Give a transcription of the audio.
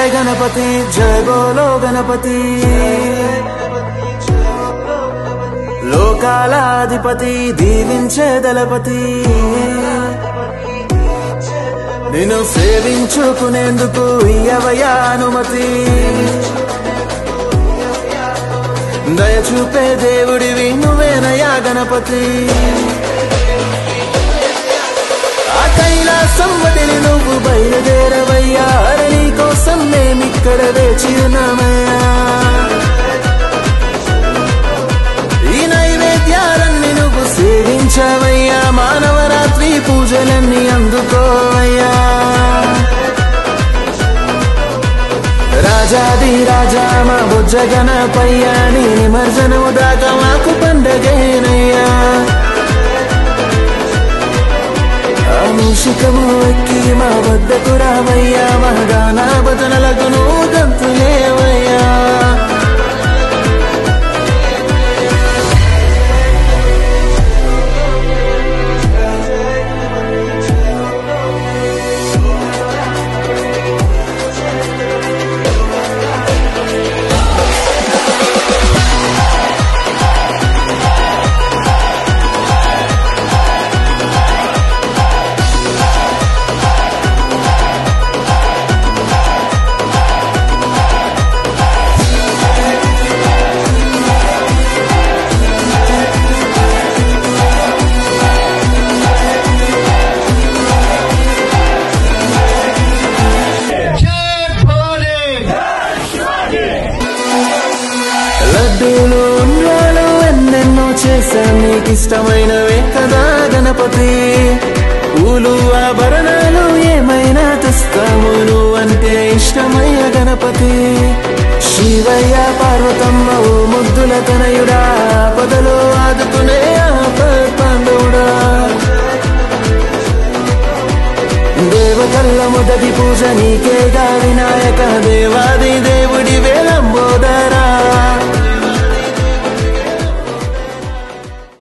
गणपति जय बोलो गणपति లోకాలాధిపతి దీవించే దళపతి నిన్ను సేవించుకునేందుకు ఇయ్యవయ్యా అనుమతి దయచూపే దేవుడివి నువ్వేనయ్యా గణపతి ఆ కైలాసం వదిలి నువ్వు బయలుదేరవయ్యా నీ కోసం మేమిక్కడ వేచి ఉన్నామయ్యా సేవించవయ్యా మానవరాత్రి పూజలన్నీ అందుకోవయ్యా రాజాది రాజా మా బుజ్జ గణపయ్యా నీ నిమజ్జనము దాకా మాకు పండగేనయ్యా మూషికము ఎక్కి మా వద్దకు రావయ్యా మా గాన భజనలకు నువ్వు గంతులేవయ్యా లడ్డూలు ఉండ్రాలు ఎన్నెన్నో చేశాం నీకిష్టమైనవే కదా గణపతి పూలు ఆభరణాలు ఏమైనా తెస్తాము నువ్వంటే ఇష్టమయ్య గణపతి శివయ్య పార్వతమ్మ ఓ ముద్దుల తనయుడా పదలో ఆదుకునే పాండవుడా దేవతల్ల మొదటి పూజ నీకేగా వినాయక దేవాది దేవుడి వేలంబోదరా